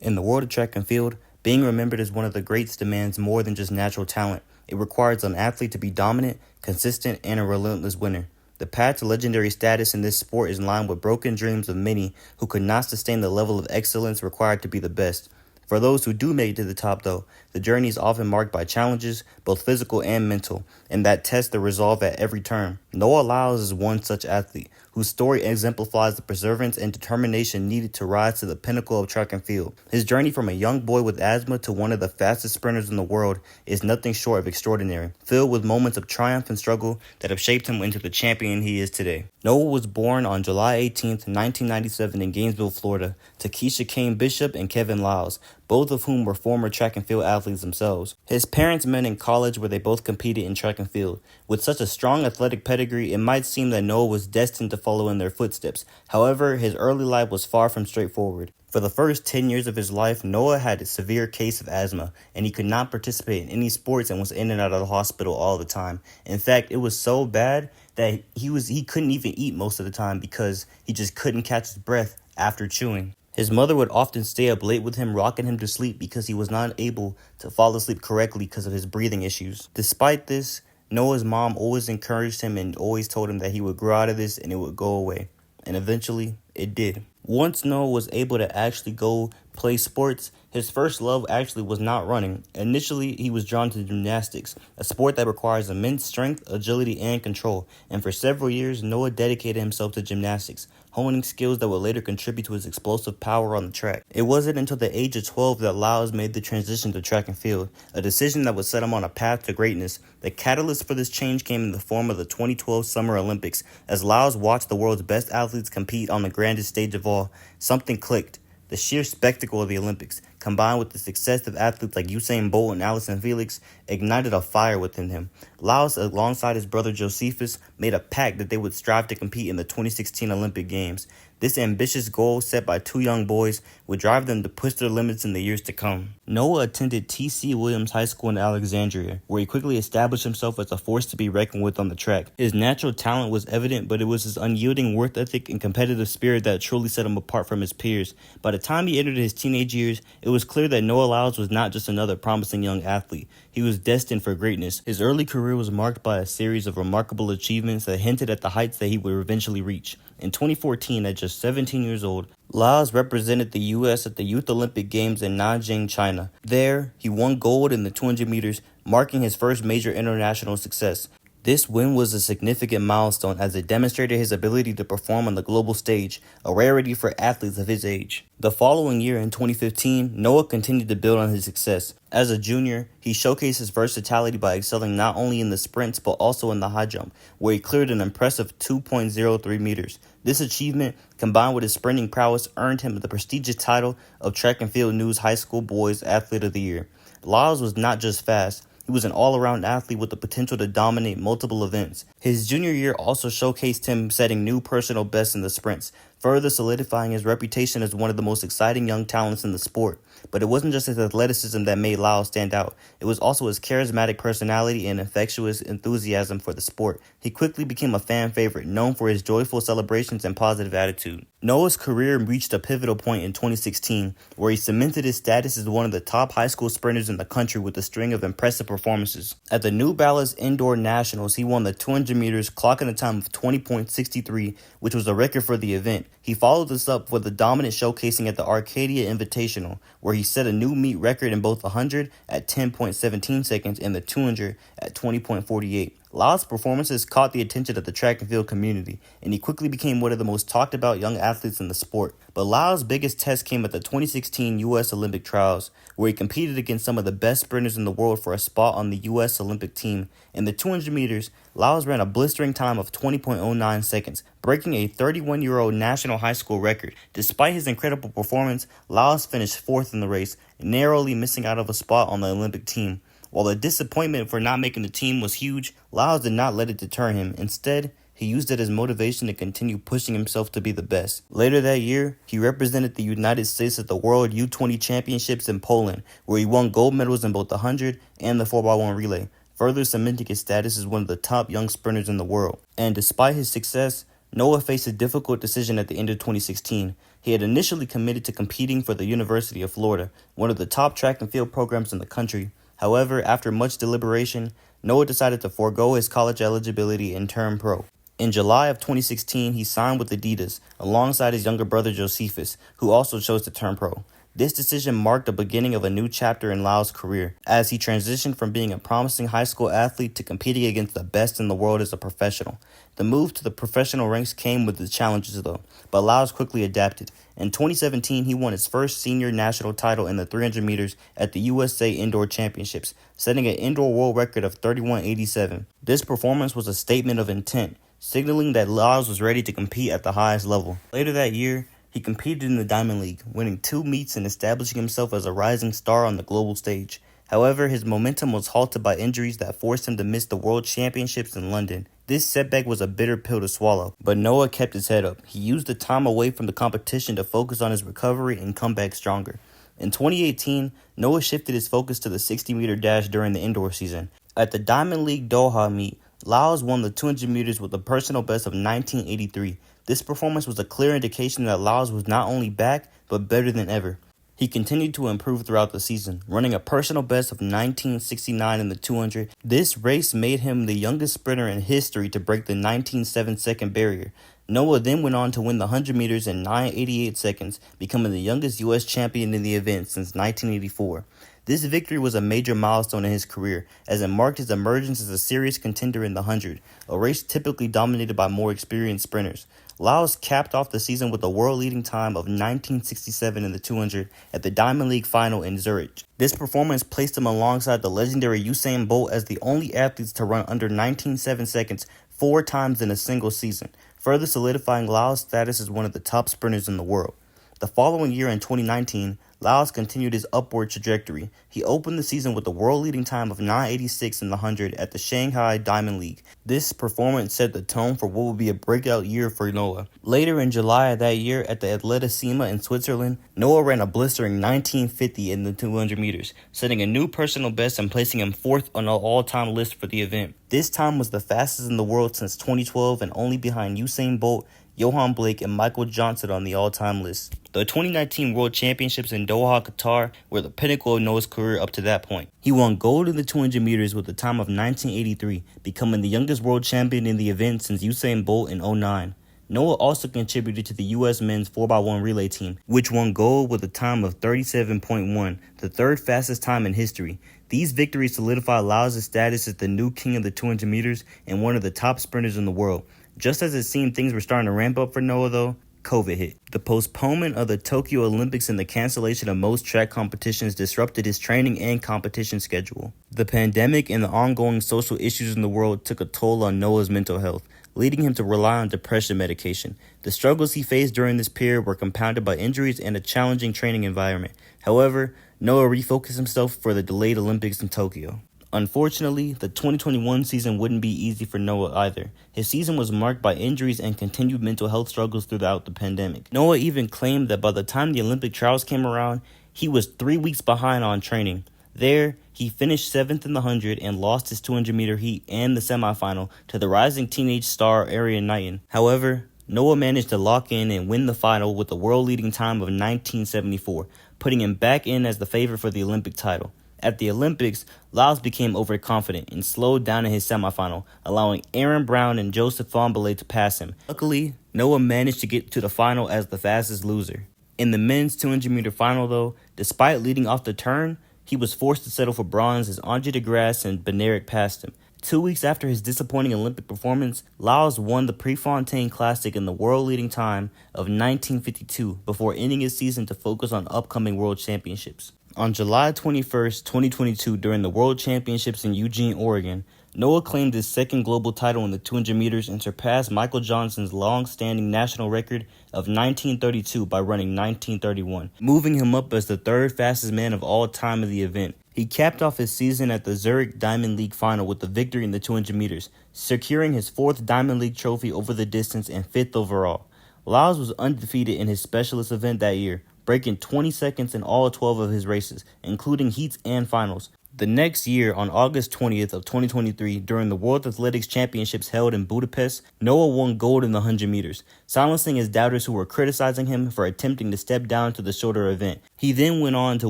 In the world of track and field, being remembered as one of the greats demands more than just natural talent. It requires an athlete to be dominant, consistent, and a relentless winner. The path to legendary status in this sport is lined with broken dreams of many who could not sustain the level of excellence required to be the best. For those who do make it to the top, though, the journey is often marked by challenges, both physical and mental, and that test the resolve at every turn. Noah Lyles is one such athlete, whose story exemplifies the perseverance and determination needed to rise to the pinnacle of track and field. His journey from a young boy with asthma to one of the fastest sprinters in the world is nothing short of extraordinary, filled with moments of triumph and struggle that have shaped him into the champion he is today. Noah was born on July 18, 1997 in Gainesville, Florida, to Keisha Kane Bishop and Kevin Lyles, both of whom were former track and field athletes themselves. His parents met in college where they both competed in track and field. With such a strong athletic pedigree, it might seem that Noah was destined to follow in their footsteps. However, his early life was far from straightforward. For the first 10 years of his life, Noah had a severe case of asthma, and he could not participate in any sports and was in and out of the hospital all the time. In fact, it was so bad that he couldn't even eat most of the time because he just couldn't catch his breath after chewing. His mother would often stay up late with him, rocking him to sleep because he was not able to fall asleep correctly because of his breathing issues. Despite this, Noah's mom always encouraged him and always told him that he would grow out of this and it would go away. And eventually, it did. Once Noah was able to actually go play sports, his first love actually was not running. Initially, he was drawn to gymnastics, a sport that requires immense strength, agility, and control. And for several years, Noah dedicated himself to gymnastics, honing skills that would later contribute to his explosive power on the track. It wasn't until the age of 12 that Lyles made the transition to track and field, a decision that would set him on a path to greatness. The catalyst for this change came in the form of the 2012 Summer Olympics. As Lyles watched the world's best athletes compete on the grandest stage of all, something clicked. The sheer spectacle of the Olympics, combined with the success of athletes like Usain Bolt and Allison Felix, ignited a fire within him. Lyles, alongside his brother Josephus, made a pact that they would strive to compete in the 2016 Olympic Games. This ambitious goal, set by two young boys, would drive them to push their limits in the years to come. Noah attended T.C. Williams High School in Alexandria, where he quickly established himself as a force to be reckoned with on the track. His natural talent was evident, but it was his unyielding work ethic and competitive spirit that truly set him apart from his peers. By the time he entered his teenage years, it was clear that Noah Lyles was not just another promising young athlete. He was destined for greatness. His early career was marked by a series of remarkable achievements that hinted at the heights that he would eventually reach. In 2014, at just 17 years old, Lyles represented the U.S. at the Youth Olympic Games in Nanjing, China. There, he won gold in the 200 meters, marking his first major international success. This win was a significant milestone as it demonstrated his ability to perform on the global stage, a rarity for athletes of his age. The following year, in 2015, Noah continued to build on his success. As a junior, he showcased his versatility by excelling not only in the sprints but also in the high jump, where he cleared an impressive 2.03 meters. This achievement, combined with his sprinting prowess, earned him the prestigious title of Track and Field News High School Boys Athlete of the Year. Lyles was not just fast. He was an all-around athlete with the potential to dominate multiple events. His junior year also showcased him setting new personal bests in the sprints, further solidifying his reputation as one of the most exciting young talents in the sport. But it wasn't just his athleticism that made Lyles stand out. It was also his charismatic personality and infectious enthusiasm for the sport. He quickly became a fan favorite, known for his joyful celebrations and positive attitude. Noah's career reached a pivotal point in 2016, where he cemented his status as one of the top high school sprinters in the country with a string of impressive performances. At the New Balance Indoor Nationals, he won the 200 meters, clocking a time of 20.63, which was a record for the event. He followed this up with a dominant showcasing at the Arcadia Invitational, where he set a new meet record in both the 100 at 10.17 seconds and the 200 at 20.48. Lyles' performances caught the attention of the track and field community, and he quickly became one of the most talked about young athletes in the sport. But Lyles' biggest test came at the 2016 U.S. Olympic trials, where he competed against some of the best sprinters in the world for a spot on the U.S. Olympic team. In the 200 meters, Lyles ran a blistering time of 20.09 seconds, breaking a 31-year-old national high school record. Despite his incredible performance, Lyles finished fourth in the race, narrowly missing out of a spot on the Olympic team. While the disappointment for not making the team was huge, Lyles did not let it deter him. Instead, he used it as motivation to continue pushing himself to be the best. Later that year, he represented the United States at the World U20 Championships in Poland, where he won gold medals in both the 100 and the 4x1 relay, further cementing his status as one of the top young sprinters in the world. And despite his success, Noah faced a difficult decision at the end of 2016. He had initially committed to competing for the University of Florida, one of the top track and field programs in the country. However, after much deliberation, Noah decided to forego his college eligibility and turn pro. In July of 2016, he signed with Adidas alongside his younger brother Josephus, who also chose to turn pro. This decision marked the beginning of a new chapter in Lau's career, as he transitioned from being a promising high school athlete to competing against the best in the world as a professional. The move to the professional ranks came with its challenges though, but Laos quickly adapted. In 2017, he won his first senior national title in the 300 meters at the USA Indoor Championships, setting an indoor world record of 31.87. This performance was a statement of intent, signaling that Laos was ready to compete at the highest level. Later that year, he competed in the Diamond League, winning 2 meets and establishing himself as a rising star on the global stage. However, his momentum was halted by injuries that forced him to miss the World Championships in London. This setback was a bitter pill to swallow, but Noah kept his head up. He used the time away from the competition to focus on his recovery and come back stronger. In 2018, Noah shifted his focus to the 60-meter dash during the indoor season. At the Diamond League Doha meet, Laos won the 200 meters with a personal best of 19.83. This performance was a clear indication that Laos was not only back, but better than ever. He continued to improve throughout the season, running a personal best of 19.69 in the 200. This race made him the youngest sprinter in history to break the 19.7-second barrier. Noah then went on to win the 100 meters in 9.88 seconds, becoming the youngest U.S. champion in the event since 1984. This victory was a major milestone in his career, as it marked his emergence as a serious contender in the 100, a race typically dominated by more experienced sprinters. Laos capped off the season with a world-leading time of 19.67 in the 200 at the Diamond League final in Zurich. This performance placed him alongside the legendary Usain Bolt as the only athletes to run under 19.7 seconds 4 times in a single season, further solidifying Laos' status as one of the top sprinters in the world. The following year in 2019, Laos continued his upward trajectory. He opened the season with a world-leading time of 9.86 in the 100 at the Shanghai Diamond League. This performance set the tone for what would be a breakout year for Noah. Later in July of that year at the Atletisima in Switzerland, Noah ran a blistering 19.50 in the 200 meters, setting a new personal best and placing him 4th on the all-time list for the event. This time was the fastest in the world since 2012 and only behind Usain Bolt, Johan Blake, and Michael Johnson on the all-time list. The 2019 World Championships in Doha, Qatar were the pinnacle of Noah's career up to that point. He won gold in the 200 meters with a time of 19.83, becoming the youngest world champion in the event since Usain Bolt in 2009. Noah also contributed to the U.S. men's 4x1 relay team, which won gold with a time of 37.1, the third fastest time in history. These victories solidified Laos' status as the new king of the 200 meters and one of the top sprinters in the world. Just as it seemed things were starting to ramp up for Noah, though, COVID hit. The postponement of the Tokyo Olympics and the cancellation of most track competitions disrupted his training and competition schedule. The pandemic and the ongoing social issues in the world took a toll on Noah's mental health, leading him to rely on depression medication. The struggles he faced during this period were compounded by injuries and a challenging training environment. However, Noah refocused himself for the delayed Olympics in Tokyo. Unfortunately, the 2021 season wouldn't be easy for Noah either. His season was marked by injuries and continued mental health struggles throughout the pandemic. Noah even claimed that by the time the Olympic trials came around, he was 3 weeks behind on training. There, he finished 7th in the 100 and lost his 200-meter heat and the semifinal to the rising teenage star Arian Knighton. However, Noah managed to lock in and win the final with a world-leading time of 19.74, putting him back in as the favorite for the Olympic title. At the Olympics, Laos became overconfident and slowed down in his semifinal, allowing Aaron Brown and Joseph Fahnbulleh to pass him. Luckily, Noah managed to get to the final as the fastest loser. In the men's 200-meter final, though, despite leading off the turn, he was forced to settle for bronze as Andre DeGrasse and Benerick passed him. 2 weeks after his disappointing Olympic performance, Laos won the Prefontaine Classic in the world-leading time of 19.52 before ending his season to focus on upcoming World Championships. On July 21st, 2022, during the World Championships in Eugene, Oregon, Noah claimed his second global title in the 200 meters and surpassed Michael Johnson's long-standing national record of 19.32 by running 19.31, moving him up as the third fastest man of all time in the event. He capped off his season at the Zurich Diamond League final with the victory in the 200 meters, securing his 4th Diamond League trophy over the distance and 5th overall. Laos was undefeated in his specialist event that year, breaking 20 seconds in all 12 of his races, including heats and finals. The next year, on August 20th of 2023, during the World Athletics Championships held in Budapest, Noah won gold in the 100 meters, silencing his doubters who were criticizing him for attempting to step down to the shorter event. He then went on to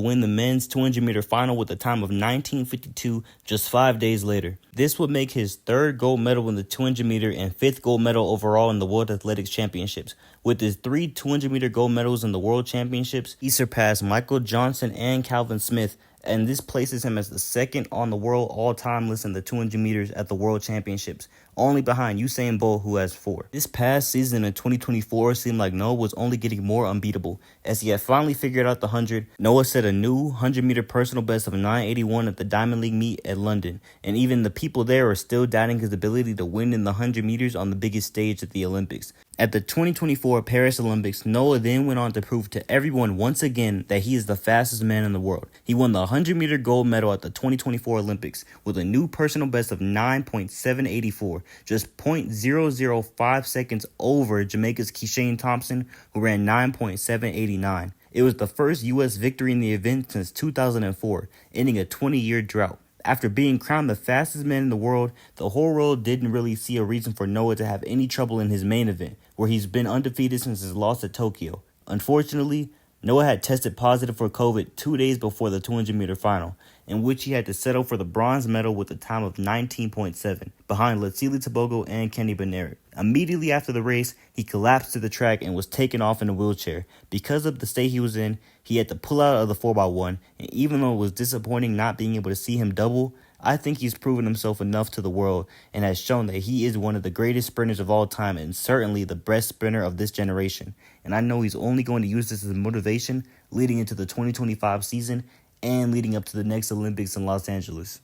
win the men's 200-meter final with a time of 19:52 just 5 days later. This would make his third gold medal in the 200-meter and fifth gold medal overall in the World Athletics Championships. With his 3 200-meter gold medals in the World Championships, he surpassed Michael Johnson and Calvin Smith, and this places him as the second on the world all-time list in the 200 meters at the World Championships, only behind Usain Bolt, who has 4. This past season in 2024 seemed like Noah was only getting more unbeatable. As he had finally figured out the 100, Noah set a new 100-meter personal best of 9:81 at the Diamond League meet at London, and even the people there are still doubting his ability to win in the 100 meters on the biggest stage at the Olympics. At the 2024 Paris Olympics, Noah then went on to prove to everyone once again that he is the fastest man in the world. He won the 100-meter gold medal at the 2024 Olympics with a new personal best of 9.784, just 0.005 seconds over Jamaica's Keishane Thompson, who ran 9.789. It was the first U.S. victory in the event since 2004, ending a 20-year drought. After being crowned the fastest man in the world, the whole world didn't really see a reason for Noah to have any trouble in his main event, where he's been undefeated since his loss at Tokyo. Unfortunately, Noah had tested positive for COVID 2 days before the 200-meter final, in which he had to settle for the bronze medal with a time of 19.7, behind Letsili Tebogo and Kenny Benarek. Immediately after the race, he collapsed to the track and was taken off in a wheelchair. Because of the state he was in, he had to pull out of the 4x1, and even though it was disappointing not being able to see him double, I think he's proven himself enough to the world and has shown that he is one of the greatest sprinters of all time and certainly the best sprinter of this generation. And I know he's only going to use this as motivation leading into the 2025 season and leading up to the next Olympics in Los Angeles.